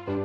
Well,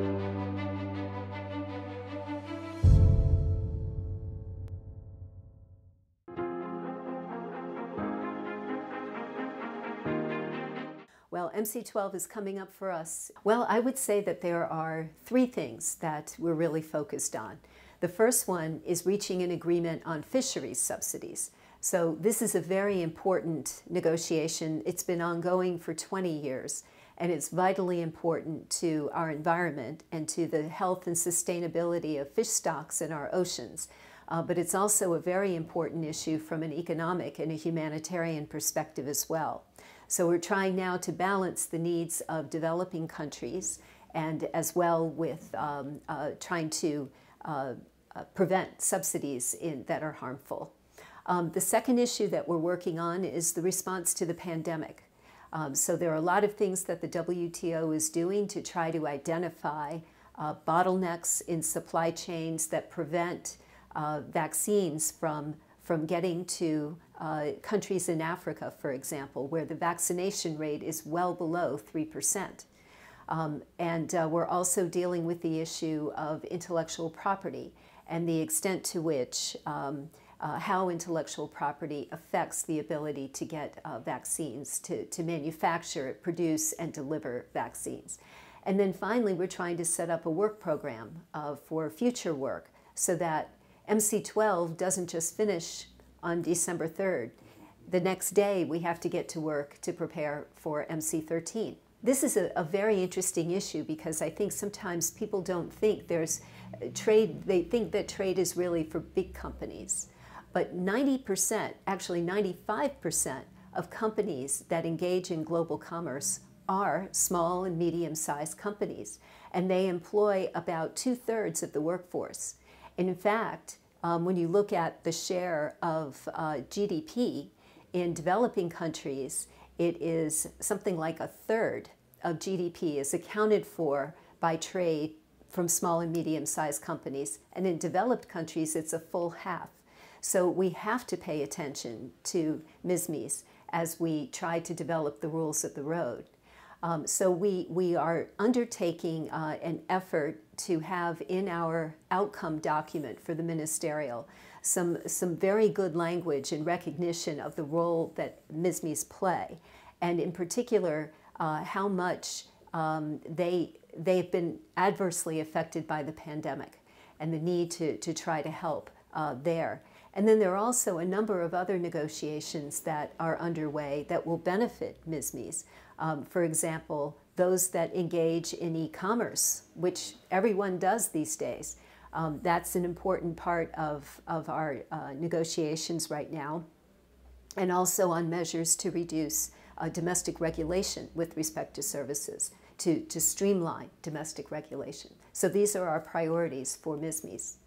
MC12 is coming up for us. Well, I would say that there are three things that we're really focused on. The first one is reaching an agreement on fisheries subsidies. So this is a very important negotiation. It's been ongoing for 20 years, and it's vitally important to our environment and to the health and sustainability of fish stocks in our oceans. But it's also a very important issue from an economic and a humanitarian perspective as well. So we're trying now to balance the needs of developing countries and as well with trying to prevent subsidies that are harmful. The second issue that we're working on is the response to the pandemic. So there are a lot of things that the WTO is doing to try to identify bottlenecks in supply chains that prevent vaccines from getting to countries in Africa, for example, where the vaccination rate is well below 3%. We're also dealing with the issue of intellectual property and the extent to which how intellectual property affects the ability to get vaccines, to manufacture, produce, and deliver vaccines. And then finally, we're trying to set up a work program for future work so that MC12 doesn't just finish on December 3rd. The next day, we have to get to work to prepare for MC13. This is a very interesting issue because I think sometimes people don't think there's trade, they think that trade is really for big companies. But 90%, actually 95% of companies that engage in global commerce are small and medium-sized companies, and they employ about 2/3 of the workforce. And in fact, when you look at the share of GDP in developing countries, it is something like 1/3 of GDP is accounted for by trade from small and medium-sized companies, and in developed countries it's a full half. So we have to pay attention to MSMEs as we try to develop the rules of the road. So we are undertaking an effort to have in our outcome document for the ministerial some very good language in recognition of the role that MSMEs play, and in particular how much they've been adversely affected by the pandemic and the need to try to help there. And then there are also a number of other negotiations that are underway that will benefit MSMEs. For example, those that engage in e-commerce, which everyone does these days. That's an important part of our negotiations right now. And also on measures to reduce domestic regulation with respect to services, to streamline domestic regulation. So these are our priorities for MSMEs.